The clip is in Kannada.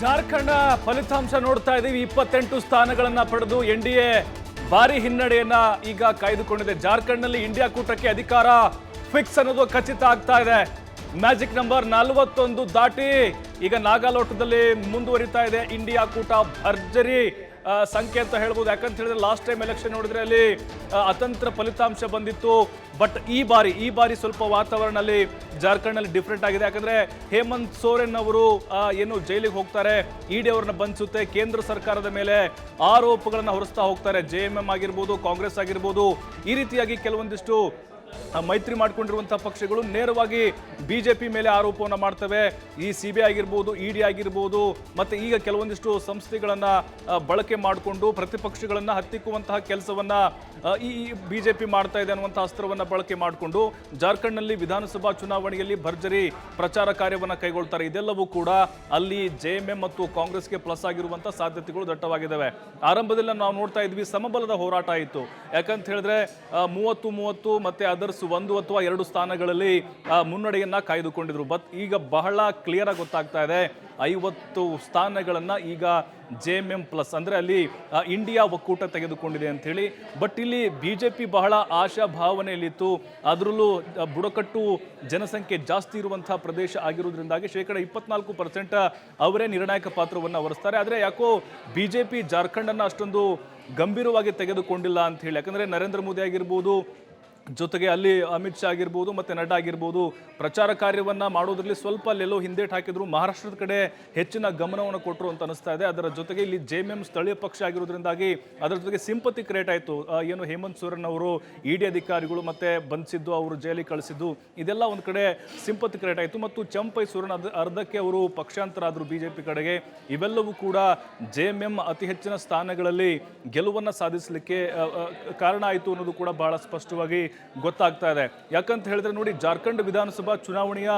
ಜಾರ್ಖಂಡ್ ಫಲಿತಾಂಶ ನೋಡ್ತಾ ಇದೀವಿ. 28 ಸ್ಥಾನಗಳನ್ನ ಪಡೆದು ಎನ್ಡಿಎ ಭಾರಿ ಹಿನ್ನಡೆಯನ್ನ ಈಗ ಕಾಯ್ದುಕೊಂಡಿದೆ. ಜಾರ್ಖಂಡ್ನಲ್ಲಿ ಇಂಡಿಯಾ ಕೂಟಕ್ಕೆ ಅಧಿಕಾರ ಫಿಕ್ಸ್ ಅನ್ನೋದು ಖಚಿತ ಆಗ್ತಾ ಇದೆ. ಮ್ಯಾಜಿಕ್ ನಂಬರ್ 41 ದಾಟಿ ಈಗ ನಾಗಾಲೋಟದಲ್ಲಿ ಮುಂದುವರಿತಾ ಇದೆ ಇಂಡಿಯಾ ಕೂಟ. ಭರ್ಜರಿ ಸಂಖ್ಯೆ ಅಂತ ಹೇಳ್ಬೋದು. ಯಾಕಂತ ಹೇಳಿದ್ರೆ ಲಾಸ್ಟ್ ಟೈಮ್ ಎಲೆಕ್ಷನ್ ನೋಡಿದ್ರೆ ಅಲ್ಲಿ ಅತಂತ್ರ ಫಲಿತಾಂಶ ಬಂದಿತ್ತು. ಬಟ್ ಈ ಬಾರಿ ಸ್ವಲ್ಪ ವಾತಾವರಣದಲ್ಲಿ ಜಾರ್ಖಂಡ್ನಲ್ಲಿ ಡಿಫ್ರೆಂಟ್ ಆಗಿದೆ. ಯಾಕಂದ್ರೆ ಹೇಮಂತ್ ಸೋರೆನ್ ಅವರು ಏನು ಜೈಲಿಗೆ ಹೋಗ್ತಾರೆ, ಇಡಿ ಅವ್ರನ್ನ ಬಂಧಿಸುತ್ತೆ, ಕೇಂದ್ರ ಸರ್ಕಾರದ ಮೇಲೆ ಆರೋಪಗಳನ್ನ ಹೊರಿಸ್ತಾ ಹೋಗ್ತಾರೆ. JMM ಆಗಿರ್ಬೋದು, ಕಾಂಗ್ರೆಸ್ ಆಗಿರ್ಬೋದು, ಈ ರೀತಿಯಾಗಿ ಕೆಲವೊಂದಿಷ್ಟು ಮೈತ್ರಿ ಮಾಡಿಕೊಂಡಿರುವಂತಹ ಪಕ್ಷಗಳು ನೇರವಾಗಿ ಬಿಜೆಪಿ ಮೇಲೆ ಆರೋಪವನ್ನ ಮಾಡ್ತವೆ. ಈ CBI ಆಗಿರ್ಬೋದು, ಇಡಿ ಆಗಿರ್ಬೋದು, ಮತ್ತೆ ಈಗ ಕೆಲವೊಂದಿಷ್ಟು ಸಂಸ್ಥೆಗಳನ್ನ ಬಳಕೆ ಮಾಡಿಕೊಂಡು ಪ್ರತಿಪಕ್ಷಗಳನ್ನ ಹತ್ತಿಕ್ಕುವಂತಹ ಕೆಲಸವನ್ನ ಈ ಬಿಜೆಪಿ ಮಾಡ್ತಾ ಇದೆ ಅನ್ನುವಂತಹ ಅಸ್ತ್ರವನ್ನ ಬಳಕೆ ಮಾಡಿಕೊಂಡು ಜಾರ್ಖಂಡ್ನಲ್ಲಿ ವಿಧಾನಸಭಾ ಚುನಾವಣೆಯಲ್ಲಿ ಭರ್ಜರಿ ಪ್ರಚಾರ ಕಾರ್ಯವನ್ನ ಕೈಗೊಳ್ತಾರೆ. ಇದೆಲ್ಲವೂ ಕೂಡ ಅಲ್ಲಿ JMM ಮತ್ತು ಕಾಂಗ್ರೆಸ್ಗೆ ಪ್ಲಸ್ ಆಗಿರುವಂತಹ ಸಾಧ್ಯತೆಗಳು ದಟ್ಟವಾಗಿದ್ದಾವೆ. ಆರಂಭದಲ್ಲಿ ನಾವು ನೋಡ್ತಾ ಇದ್ವಿ ಸಮಬಲದ ಹೋರಾಟ ಇತ್ತು. ಯಾಕಂತ ಹೇಳಿದ್ರೆ 30 ಮತ್ತೆ ಅದರ್ಸ್ 1 ಅಥವಾ 2 ಸ್ಥಾನಗಳಲ್ಲಿ ಮುನ್ನಡೆಯನ್ನ ಕಾಯ್ದುಕೊಂಡಿದ್ರು. ಬಟ್ ಈಗ ಬಹಳ ಕ್ಲಿಯರ್ ಆಗಿ ಗೊತ್ತಾಗ್ತಾ ಇದೆ 50 ಸ್ಥಾನಗಳನ್ನ ಈಗ JMM ಪ್ಲಸ್ ಅಂದ್ರೆ ಅಲ್ಲಿ ಇಂಡಿಯಾ ಒಕ್ಕೂಟ ತೆಗೆದುಕೊಂಡಿದೆ ಅಂತ ಹೇಳಿ. ಬಟ್ ಇಲ್ಲಿ ಬಿಜೆಪಿ ಬಹಳ ಆಶಾ ಭಾವನೆಯಲ್ಲಿತ್ತು. ಅದರಲ್ಲೂ ಬುಡಕಟ್ಟು ಜನಸಂಖ್ಯೆ ಜಾಸ್ತಿ ಇರುವಂತಹ ಪ್ರದೇಶ ಆಗಿರುವುದರಿಂದಾಗಿ 24% ಅವರೇ ನಿರ್ಣಾಯಕ ಪಾತ್ರವನ್ನು ವಹಿಸ್ತಾರೆ. ಆದರೆ ಯಾಕೋ ಬಿಜೆಪಿ ಜಾರ್ಖಂಡ್ ಅನ್ನ ಅಷ್ಟೊಂದು ಗಂಭೀರವಾಗಿ ತೆಗೆದುಕೊಂಡಿಲ್ಲ ಅಂತ ಹೇಳಿ. ಯಾಕಂದ್ರೆ ನರೇಂದ್ರ ಮೋದಿ ಆಗಿರ್ಬೋದು, ಜೊತೆಗೆ ಅಲ್ಲಿ ಅಮಿತ್ ಶಾ ಆಗಿರ್ಬೋದು, ಮತ್ತೆ ನಡ್ಡಾ ಆಗಿರ್ಬೋದು, ಪ್ರಚಾರ ಕಾರ್ಯವನ್ನ ಮಾಡೋದ್ರಲ್ಲಿ ಸ್ವಲ್ಪ ಅಲ್ಲೆಲ್ಲೋ ಹಿಂದೇಟ್ ಹಾಕಿದ್ರು. ಮಹಾರಾಷ್ಟ್ರದ ಕಡೆ ಹೆಚ್ಚಿನ ಗಮನವನ್ನು ಕೊಟ್ಟರು ಅಂತ ಅನಿಸ್ತಾ ಇದೆ. ಅದರ ಜೊತೆಗೆ ಇಲ್ಲಿ JMM ಸ್ಥಳೀಯ ಪಕ್ಷ ಆಗಿರೋದ್ರಿಂದಾಗಿ ಅದರ ಜೊತೆಗೆ ಸಿಂಪತಿ ಕ್ರಿಯೇಟ್ ಆಯಿತು. ಏನು ಹೇಮಂತ್ ಸೋರೆನ್ ಅವರು ಇಡಿ ಅಧಿಕಾರಿಗಳು ಮತ್ತೆ ಬಂಧಿಸಿದ್ದು, ಅವರು ಜೈಲಿಗೆ ಕಳಿಸಿದ್ದು, ಇದೆಲ್ಲ ಒಂದು ಕಡೆ ಸಿಂಪತಿ ಕ್ರಿಯೇಟ್ ಆಯಿತು. ಮತ್ತು ಚಂಪೈ ಸೋರೆನ್ ಅರ್ಧಕ್ಕೆ ಅವರು ಪಕ್ಷಾಂತರ ಆದರು ಬಿಜೆಪಿ ಕಡೆಗೆ. ಇವೆಲ್ಲವೂ ಕೂಡ JMM ಅತಿ ಹೆಚ್ಚಿನ ಸ್ಥಾನಗಳಲ್ಲಿ ಗೆಲುವನ್ನು ಸಾಧಿಸಲಿಕ್ಕೆ ಕಾರಣ ಆಯಿತು ಅನ್ನೋದು ಕೂಡ ಬಹಳ ಸ್ಪಷ್ಟವಾಗಿ ಗೊತ್ತಾಗ್ತಾ ಇದೆ. ಯಾಕಂತ ಹೇಳಿದ್ರೆ ನೋಡಿ, ಜಾರ್ಖಂಡ್ ವಿಧಾನಸಭಾ ಚುನಾವಣೆಯ